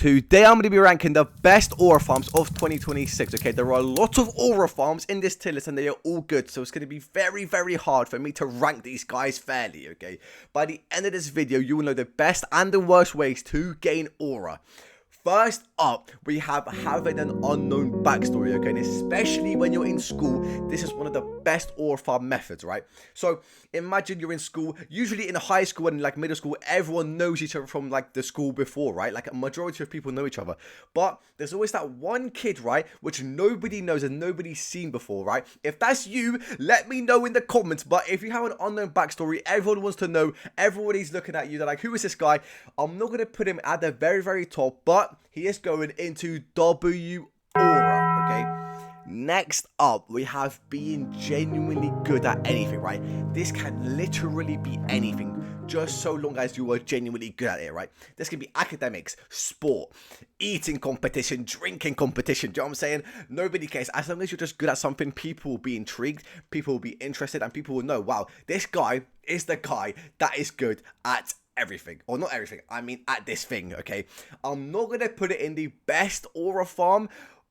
Today I'm going to be ranking the best aura farms of 2026, okay? There are a lot of aura farms in this tier list and they are all good, so it's going to be very, very hard for me to rank these guys fairly, okay? By the end of this video, you will know the best and the worst ways to gain aura. First up, we have having an unknown backstory, okay? And especially when you're in school, this is one of the best aura farm methods, right? So imagine you're in school, usually in high school and like middle school, everyone knows each other from like the school before, right? Like a majority of people know each other. But there's always that one kid, right? Which nobody knows and nobody's seen before, right? If that's you, let me know in the comments. But if you have an unknown backstory, everyone wants to know, everybody's looking at you, they're like, who is this guy? I'm not going to put him at the very, very top, but he is going into W Aura, okay? Next up, we have being genuinely good at anything, right? This can literally be anything, just so long as you are genuinely good at it, right? This can be academics, sport, eating competition, drinking competition, do you know what I'm saying? Nobody cares. As long as you're just good at something, people will be intrigued, people will be interested, and people will know, wow, this guy is the guy that is good at everything, or not everything, I mean at this thing, okay? I'm not gonna put it in the best aura farm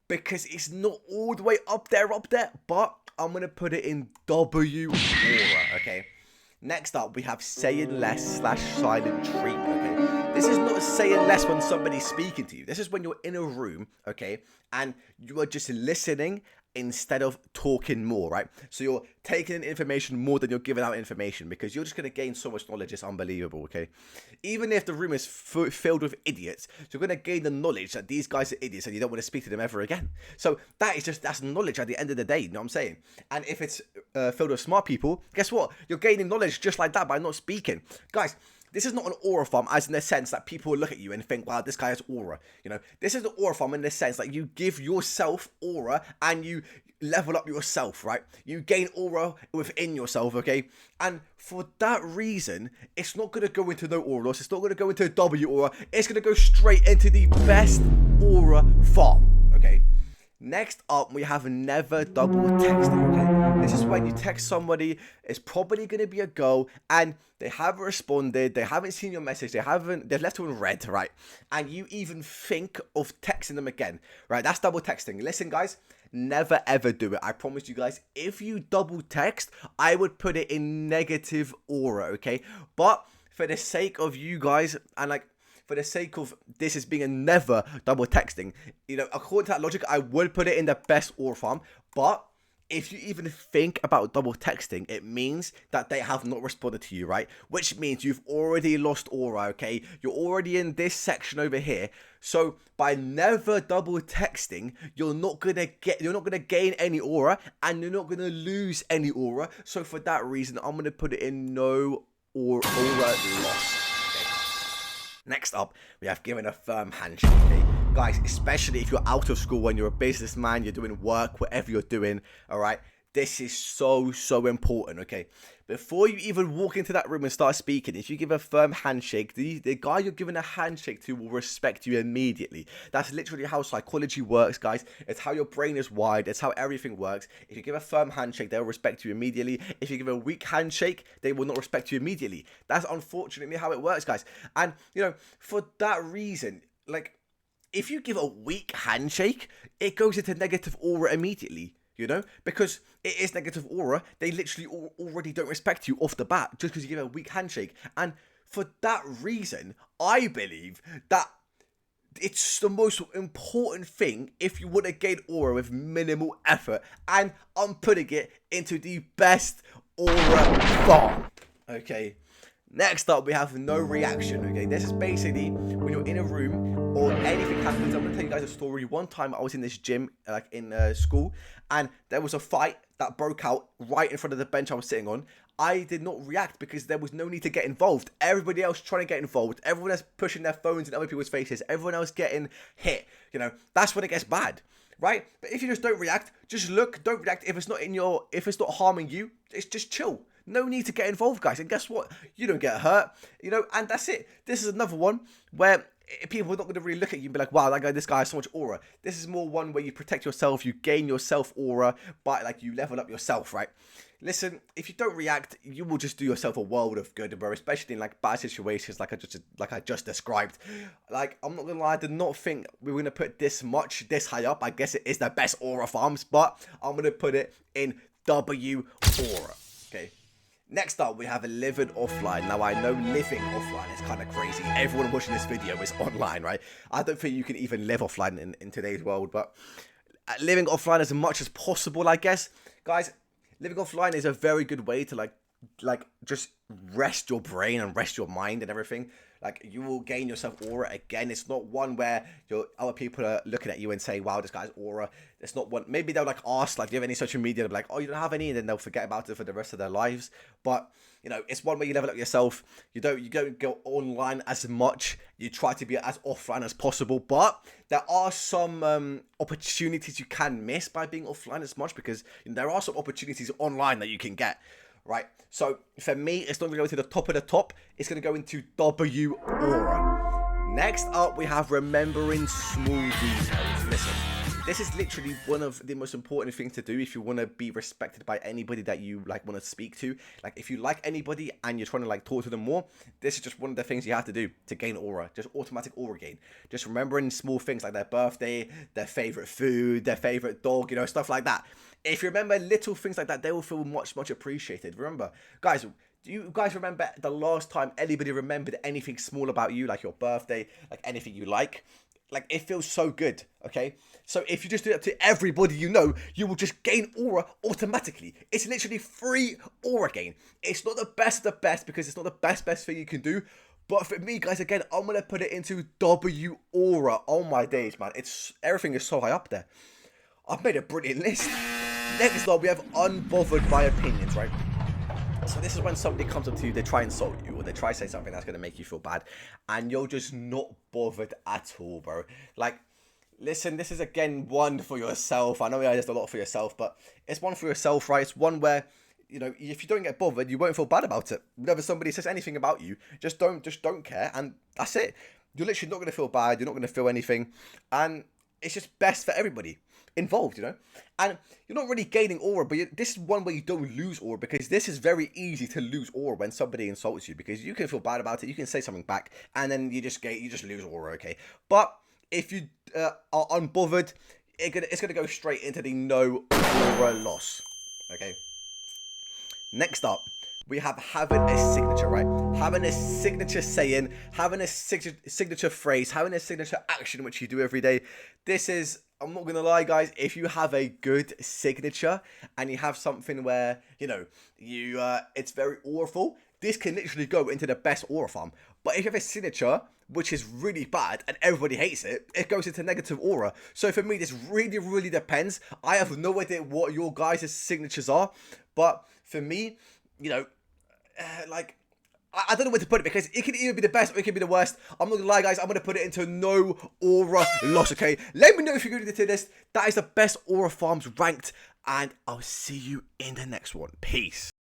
because it's not all the way up there, but I'm gonna put it in W aura, okay? Next up, we have saying less / silent treatment, okay? This is not saying less when somebody's speaking to you. This is when you're in a room, okay, and you are just listening instead of talking more, right? So you're taking in information more than you're giving out information because you're just going to gain so much knowledge. It's unbelievable, okay? Even if the room is filled with idiots, you're going to gain the knowledge that these guys are idiots and you don't want to speak to them ever again. So that's knowledge at the end of the day, you know what I'm saying? And if it's filled with smart people, guess what? You're gaining knowledge just like that by not speaking. Guys, this is not an aura farm as in the sense that people will look at you and think, wow, this guy has aura. You know, this is an aura farm in the sense that you give yourself aura and you level up yourself, right? You gain aura within yourself, okay? And for that reason, it's not going to go into no aura loss. It's not going to go into W aura. It's going to go straight into the best aura farm, okay? Next up, we have never double texting, okay? This is when you text somebody, it's probably going to be a girl, and they haven't responded, they haven't seen your message, they've left you in red, right? And you even think of texting them again, right? That's double texting. Listen, guys, never ever do it. I promise you guys, if you double text, I would put it in negative aura, okay? But for the sake of you guys, and like, for the sake of this as being a never double texting, you know, according to that logic, I would put it in the best aura farm. But if you even think about double texting, it means that they have not responded to you, right? Which means you've already lost aura, okay? You're already in this section over here. So by never double texting, you're not gonna gain any aura, and you're not gonna lose any aura. So for that reason, I'm gonna put it in no aura loss. Next up, we have given a firm handshake, okay? Guys, especially if you're out of school and you're a businessman, you're doing work, whatever you're doing, all right? This is so important, okay? Before you even walk into that room and start speaking, if you give a firm handshake, the guy you're giving a handshake to will respect you immediately. That's literally how psychology works, guys. It's how your brain is wired. It's how everything works. If you give a firm handshake, they'll respect you immediately. If you give a weak handshake, they will not respect you immediately. That's unfortunately how it works, guys. And, you know, for that reason, like, if you give a weak handshake, it goes into negative aura immediately. You know, because it is negative aura, they literally already don't respect you off the bat just because you give a weak handshake. And for that reason, I believe that it's the most important thing if you want to gain aura with minimal effort. And I'm putting it into the best aura farm. Okay. Next up, we have no reaction, okay? This is basically when you're in a room or anything happens. I'm going to tell you guys a story. One time I was in this gym, like in school, and there was a fight that broke out right in front of the bench I was sitting on. I did not react because there was no need to get involved. Everybody else trying to get involved. Everyone else pushing their phones in other people's faces. Everyone else getting hit. You know, that's when it gets bad, right? But if you just don't react, just look, don't react. If it's not harming you, it's just chill. No need to get involved, guys. And guess what? You don't get hurt, you know, and that's it. This is another one where people are not going to really look at you and be like, wow, this guy has so much aura. This is more one where you protect yourself, you gain yourself aura, but like you level up yourself, right? Listen, if you don't react, you will just do yourself a world of good, bro. Especially in like bad situations, like I just described. Like, I'm not gonna lie, I did not think we were gonna put this high up. I guess it is the best aura farms, but I'm gonna put it in W aura. Okay. Next up, we have Living Offline. Now, I know living offline is kind of crazy. Everyone watching this video is online, right? I don't think you can even live offline in today's world, but living offline as much as possible, I guess. Guys, living offline is a very good way to like just rest your brain and rest your mind and everything. Like, you will gain yourself aura again. It's not one where other people are looking at you and say, wow, this guy's aura. It's not one. Maybe they'll like ask, like, do you have any social media? They'll be like, oh, you don't have any, and then they'll forget about it for the rest of their lives. But you know, it's one where you level up yourself. You don't go online as much. You try to be as offline as possible. But there are some opportunities you can miss by being offline as much, because there are some opportunities online that you can get. Right, so for me, it's not going to go to the top of the top. It's going to go into W aura. Next up, we have remembering small details. Listen, this is literally one of the most important things to do if you want to be respected by anybody that you like want to speak to. Like, if you like anybody and you're trying to like talk to them more, this is just one of the things you have to do to gain aura. Just automatic aura gain. Just remembering small things like their birthday, their favorite food, their favorite dog, you know, stuff like that. If you remember little things like that, they will feel much, much appreciated. Remember, guys, do you guys remember the last time anybody remembered anything small about you, like your birthday, like anything you like? Like, it feels so good, okay? So if you just do that to everybody you know, you will just gain aura automatically. It's literally free aura gain. It's not the best of the best, because it's not the best thing you can do. But for me, guys, again, I'm going to put it into W aura. Oh my days, man. Everything is so high up there. I've made a brilliant list. Next up, we have unbothered by opinions, right? So this is when somebody comes up to you, they try and insult you, or they try to say something that's going to make you feel bad, and you're just not bothered at all, bro. Like, listen, this is again one for yourself. I know there's a lot for yourself, but it's one for yourself, right? It's one where, you know, if you don't get bothered, you won't feel bad about it. Whenever somebody says anything about you, just don't care, and that's it. You're literally not going to feel bad. You're not going to feel anything, and it's just best for everybody involved, you know. And you're not really gaining aura, but this is one where you don't lose aura, because this is very easy to lose aura when somebody insults you, because you can feel bad about it, you can say something back, and then you just lose aura, okay? But if you are unbothered, it's gonna go straight into the no aura loss, okay? Next up, we have having a signature, right? Having a signature saying, having a signature phrase, having a signature action, which you do every day. This is, I'm not going to lie, guys, if you have a good signature and you have something where, you know, it's very auraful, this can literally go into the best aura farm. But if you have a signature which is really bad and everybody hates it, it goes into negative aura. So for me, this really, really depends. I have no idea what your guys' signatures are, but for me, you know, like, I don't know where to put it, because it can either be the best or it can be the worst. I'm not gonna lie, guys, I'm gonna put it into no aura loss, okay? Let me know if you're going to do this. That is the best aura farms ranked, and I'll see you in the next one. Peace.